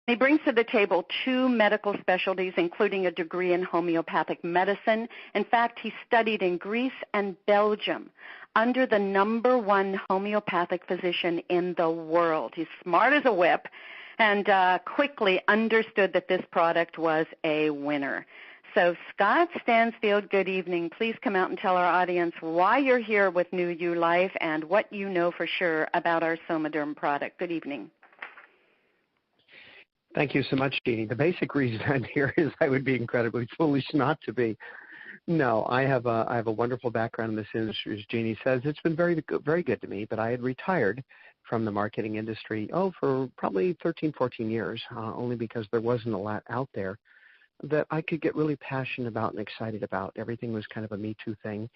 He brings to the table 2 medical specialties, including a degree in homeopathic medicine. In fact, he studied in Greece and Belgium under the #1 homeopathic physician in the world. He's smart as a whip and quickly understood that this product was a winner. So Scott Stansfield, good evening. Please come out and tell our audience why you're here with New You Life and what you know for sure about our Somaderm product. Good evening. Thank you so much, Jeannie. The basic reason I'm here is I would be incredibly foolish not to be. No, I have a wonderful background in this industry, as Jeannie says. It's been very good to me, but I had retired from the marketing industry, for probably 13, 14 years, only because there wasn't a lot out there that I could get really passionate about and excited about. Everything was kind of a Me Too thing.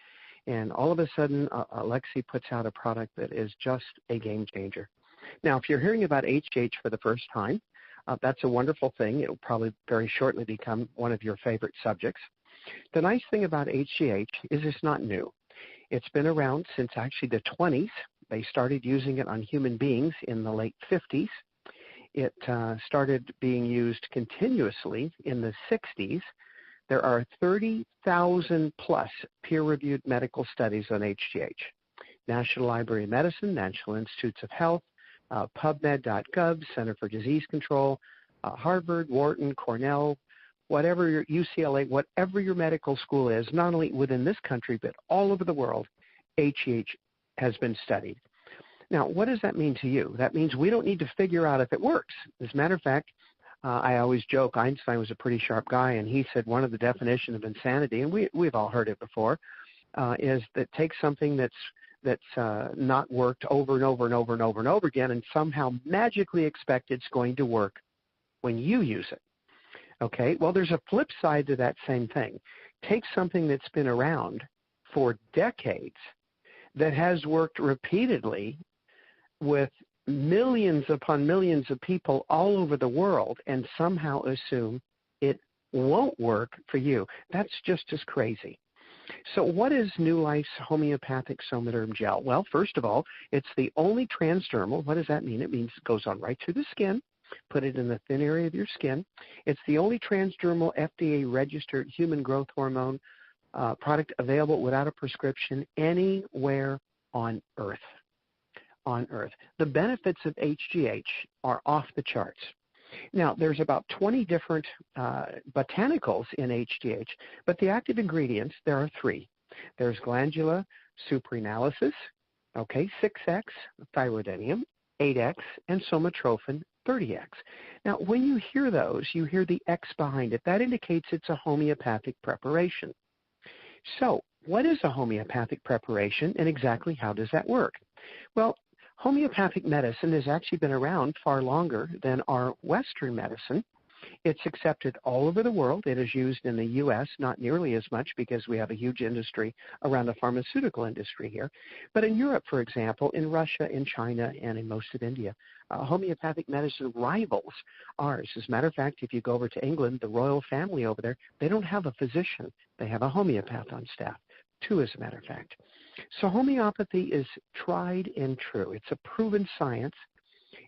And all of a sudden, Alexi puts out a product that is just a game changer. Now, if you're hearing about HGH for the first time, that's a wonderful thing. It will probably very shortly become one of your favorite subjects. The nice thing about HGH is it's not new. It's been around since actually the 20s. They started using it on human beings in the late 50s. It started being used continuously in the 60s. There are 30,000 plus peer-reviewed medical studies on HGH. National Library of Medicine, National Institutes of Health, PubMed.gov, Center for Disease Control, Harvard, Wharton, Cornell, whatever your UCLA, whatever your medical school is, not only within this country but all over the world, HGH has been studied. Now, what does that mean to you? That means we don't need to figure out if it works. As a matter of fact, I always joke Einstein was a pretty sharp guy, and he said one of the definitions of insanity, and we've all heard it before, is that take something that's not worked over and over and over and over and over again and somehow magically expect it's going to work when you use it. Okay? Well, there's a flip side to that same thing. Take something that's been around for decades that has worked repeatedly with millions upon millions of people all over the world and somehow assume it won't work for you. That's just as crazy. So what is New Life's homeopathic Somaderm gel? Well, first of all, it's the only transdermal. What does that mean? It means it goes on right through the skin. Put it in the thin area of your skin. It's the only transdermal FDA-registered human growth hormone product available without a prescription anywhere on Earth. The benefits of HGH are off the charts. Now, there's about 20 different botanicals in HGH, but the active ingredients, there are 3. There's glandula supraenalysis, 6X, thyroidinium, 8X, and somatrophin, 30X. Now, when you hear those, you hear the X behind it. That indicates it's a homeopathic preparation. So, what is a homeopathic preparation, and exactly how does that work? Well, homeopathic medicine has actually been around far longer than our Western medicine. It's accepted all over the world. It is used in the U.S., not nearly as much because we have a huge industry around the pharmaceutical industry here. But in Europe, for example, in Russia, in China, and in most of India, homeopathic medicine rivals ours. As a matter of fact, if you go over to England, the royal family over there, they don't have a physician. They have a homeopath on staff. 2, as a matter of fact. So homeopathy is tried and true. It's a proven science,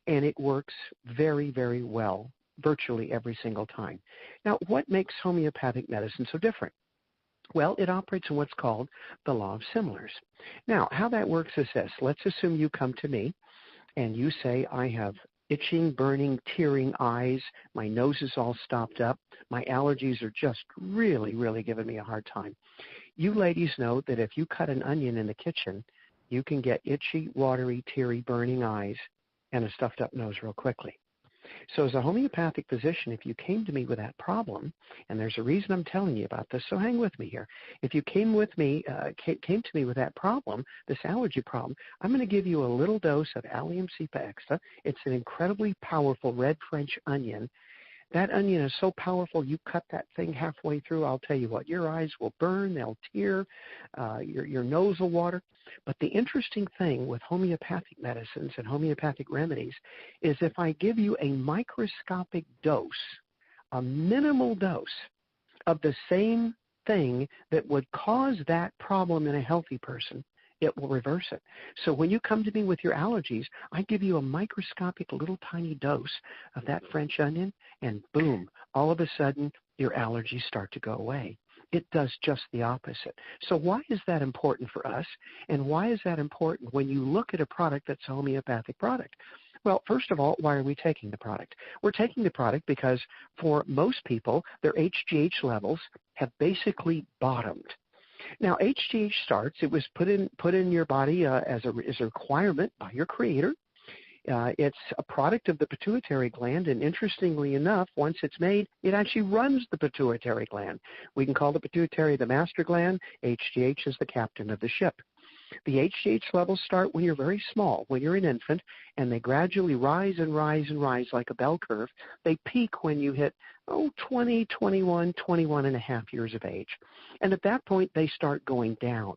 and it works very, very well virtually every single time. Now, what makes homeopathic medicine so different? Well, it operates on what's called the law of similars. Now, how that works is this. Let's assume you come to me, and you say, I have itching, burning, tearing eyes, my nose is all stopped up, my allergies are just really, really giving me a hard time. You ladies know that if you cut an onion in the kitchen, you can get itchy, watery, teary, burning eyes and a stuffed up nose real quickly. So as a homeopathic physician, if you came to me with that problem, and there's a reason I'm telling you about this, so hang with me here. If you came to me with that problem, this allergy problem, I'm going to give you a little dose of Allium cepa extra. It's an incredibly powerful red French onion. That onion is so powerful, you cut that thing halfway through, I'll tell you what, your eyes will burn, they'll tear, your nose will water. But the interesting thing with homeopathic medicines and homeopathic remedies is if I give you a microscopic dose, a minimal dose of the same thing that would cause that problem in a healthy person, it will reverse it. So when you come to me with your allergies, I give you a microscopic little tiny dose of that French onion, and boom, all of a sudden your allergies start to go away. It does just the opposite. So why is that important for us, and why is that important when you look at a product that's a homeopathic product? Well, first of all, why are we taking the product? We're taking the product because for most people, their HGH levels have basically bottomed. Now, HGH starts, it was put in your body as a requirement by your creator. It's a product of the pituitary gland, and interestingly enough, once it's made, it actually runs the pituitary gland. We can call the pituitary the master gland. HGH is the captain of the ship. The HGH levels start when you're very small, when you're an infant, and they gradually rise and rise and rise like a bell curve. They peak when you hit 20, 21, 21 and a half years of age. And at that point, they start going down.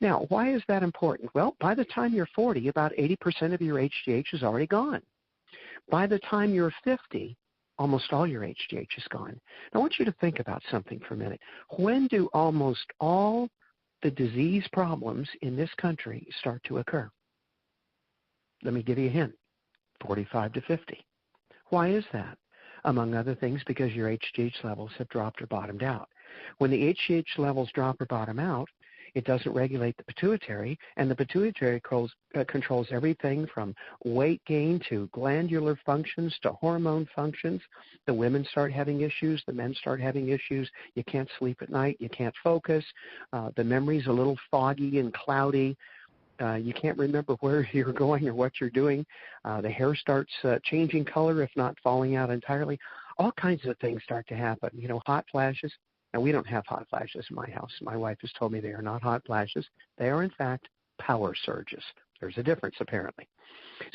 Now, why is that important? Well, by the time you're 40, about 80% of your HGH is already gone. By the time you're 50, almost all your HGH is gone. Now, I want you to think about something for a minute. When do almost all the disease problems in this country start to occur? Let me give you a hint. 45 to 50. Why is that? Among other things, because your HGH levels have dropped or bottomed out. When the HGH levels drop or bottom out, it doesn't regulate the pituitary, and the pituitary controls everything from weight gain to glandular functions to hormone functions. The women start having issues. The men start having issues. You can't sleep at night. You can't focus. The memory's a little foggy and cloudy. You can't remember where you're going or what you're doing. The hair starts changing color, if not falling out entirely. All kinds of things start to happen. Hot flashes. And we don't have hot flashes in my house. My wife has told me they are not hot flashes. They are, in fact, power surges. There's a difference, apparently.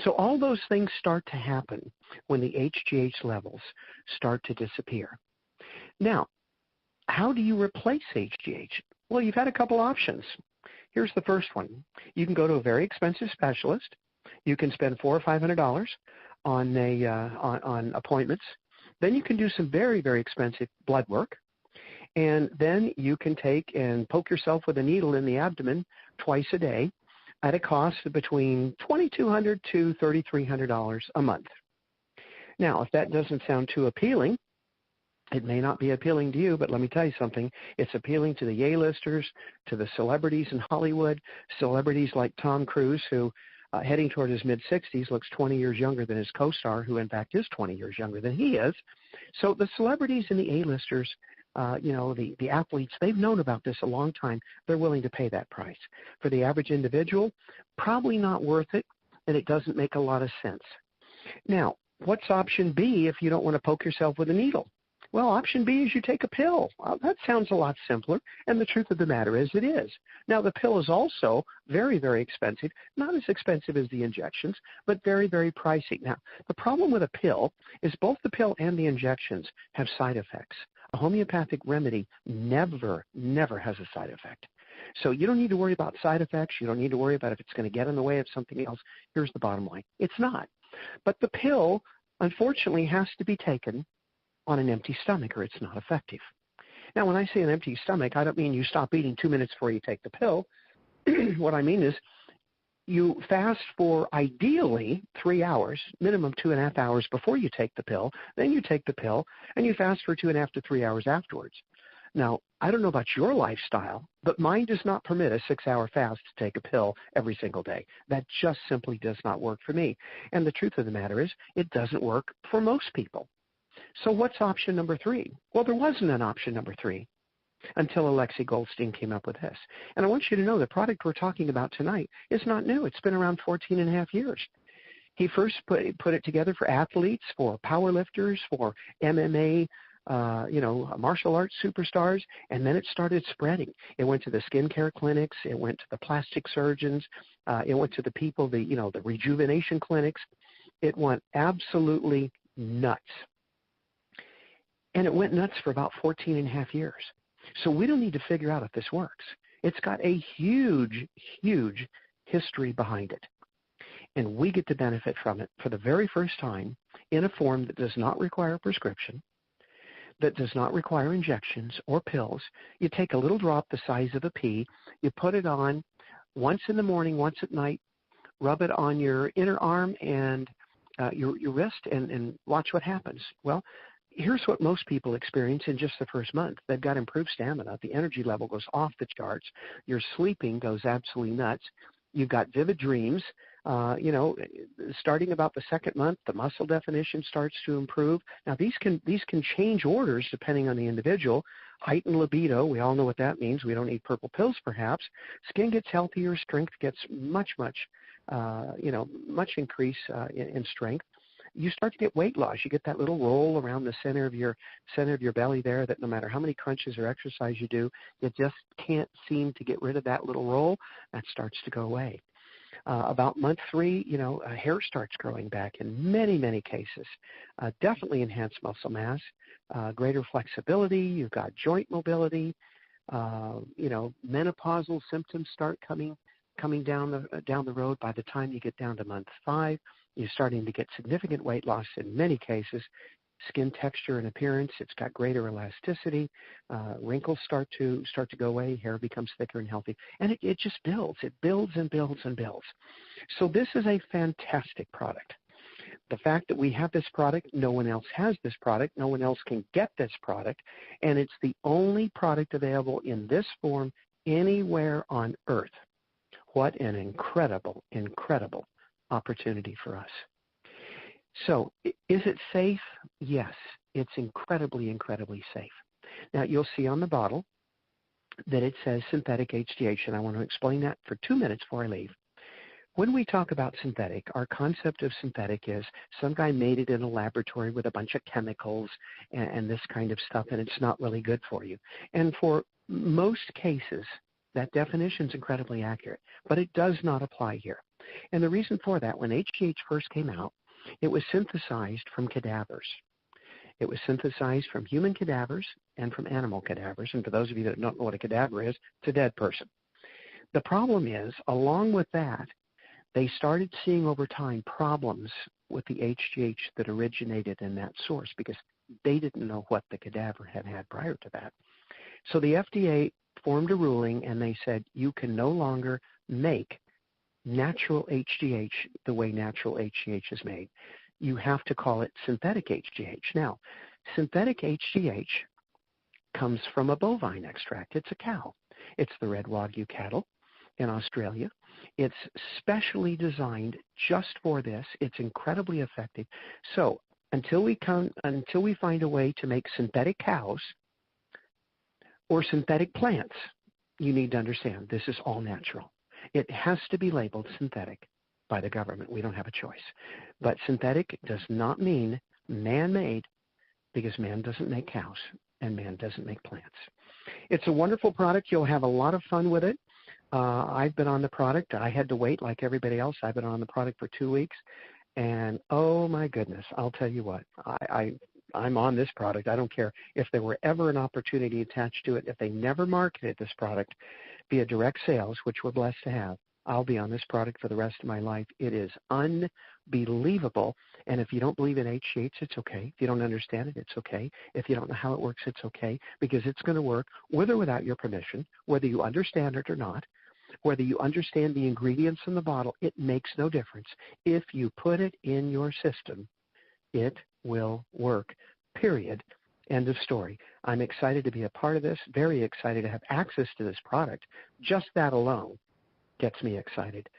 So all those things start to happen when the HGH levels start to disappear. Now, how do you replace HGH? Well, you've had a couple options. Here's the first one. You can go to a very expensive specialist. You can spend $400 or $500 on appointments. Then you can do some very, very expensive blood work. And then you can take and poke yourself with a needle in the abdomen twice a day at a cost of between $2,200 to $3,300 a month. Now, if that doesn't sound too appealing, it may not be appealing to you, but let me tell you something. It's appealing to the A-listers, to the celebrities in Hollywood, celebrities like Tom Cruise, who heading toward his mid-60s looks 20 years younger than his co-star, who in fact is 20 years younger than he is. So the celebrities and the A-listers, the athletes, they've known about this a long time. They're willing to pay that price. For the average individual, probably not worth it, and it doesn't make a lot of sense. Now, what's option B if you don't want to poke yourself with a needle? Well, option B is you take a pill. That sounds a lot simpler, and the truth of the matter is it is. Now, the pill is also very, very expensive, not as expensive as the injections, but very, very pricey. Now, the problem with a pill is both the pill and the injections have side effects. A homeopathic remedy never has a side effect. So you don't need to worry about side effects. You don't need to worry about if it's going to get in the way of something else. Here's the bottom line. It's not. But the pill, unfortunately, has to be taken on an empty stomach or it's not effective. Now, when I say an empty stomach, I don't mean you stop eating 2 minutes before you take the pill. What I mean is you fast for ideally 3 hours, minimum 2.5 hours before you take the pill. Then you take the pill, and you fast for 2.5 to 3 hours afterwards. Now, I don't know about your lifestyle, but mine does not permit a 6-hour fast to take a pill every single day. That just simply does not work for me. And the truth of the matter is it doesn't work for most people. So what's option number 3? Well, there wasn't an option number 3 until Alexei Goldstein came up with this. And I want you to know the product we're talking about tonight is not new. It's been around 14 and a half years. He first put it together for athletes, for power lifters, for MMA, martial arts superstars, and then it started spreading. It went to the skincare clinics. It went to the plastic surgeons. It went to the people, the rejuvenation clinics. It went absolutely nuts. And it went nuts for about 14 and a half years. So we don't need to figure out if this works. It's got a huge, huge history behind it. And we get to benefit from it for the very first time in a form that does not require a prescription, that does not require injections or pills. You take a little drop the size of a pea, you put it on once in the morning, once at night. Rub it on your inner arm and your wrist and watch what happens. Well, here's what most people experience in just the first month. They've got improved stamina. The energy level goes off the charts. Your sleeping goes absolutely nuts. You've got vivid dreams. Starting about the second month, the muscle definition starts to improve. Now, these can change orders depending on the individual. Heightened libido, we all know what that means. We don't need purple pills, perhaps. Skin gets healthier. Strength gets much increase in strength. You start to get weight loss. You get that little roll around the center of your belly there that no matter how many crunches or exercise you do, you just can't seem to get rid of that little roll. That starts to go away. About month 3, hair starts growing back in many, many cases. Definitely enhanced muscle mass, greater flexibility. You've got joint mobility. Menopausal symptoms start coming down the road. By the time you get down to month 5, you're starting to get significant weight loss in many cases. Skin texture and appearance, it's got greater elasticity. Wrinkles start to go away. Hair becomes thicker and healthy. And it just builds. It builds and builds and builds. So this is a fantastic product. The fact that we have this product, no one else has this product. No one else can get this product. And it's the only product available in this form anywhere on earth. What an incredible, incredible opportunity for us. So is it safe? Yes, it's incredibly, incredibly safe. Now, you'll see on the bottle that it says synthetic HGH, and I want to explain that for 2 minutes before I leave. When we talk about synthetic, our concept of synthetic is some guy made it in a laboratory with a bunch of chemicals and this kind of stuff, and it's not really good for you. And for most cases, that definition is incredibly accurate, but it does not apply here. And the reason for that, when HGH first came out, it was synthesized from cadavers. It was synthesized from human cadavers and from animal cadavers. And for those of you that don't know what a cadaver is, it's a dead person. The problem is, along with that, they started seeing over time problems with the HGH that originated in that source because they didn't know what the cadaver had prior to that. So the FDA formed a ruling and they said you can no longer make natural HGH the way natural HGH is made. You have to call it synthetic HGH. Now, synthetic HGH comes from a bovine extract. It's a cow. It's the red Wagyu cattle in Australia. It's specially designed just for this. It's incredibly effective. So until we find a way to make synthetic cows or synthetic plants, you need to understand this is all natural. It has to be labeled synthetic by the government. We don't have a choice. But synthetic does not mean man-made because man doesn't make cows and man doesn't make plants. It's a wonderful product. You'll have a lot of fun with it. I've been on the product. I had to wait like everybody else. I've been on the product for 2 weeks. And, oh, my goodness, I'll tell you what. I'm on this product. I don't care if there were ever an opportunity attached to it. If they never marketed this product via direct sales, which we're blessed to have, I'll be on this product for the rest of my life. It is unbelievable. And if you don't believe in HGH, it's okay. If you don't understand it, it's okay. If you don't know how it works, it's okay, because it's going to work with or without your permission, whether you understand it or not. Whether you understand the ingredients in the bottle, it makes no difference. If you put it in your system, it will work, period. End of story. I'm excited to be a part of this, very excited to have access to this product. Just that alone gets me excited.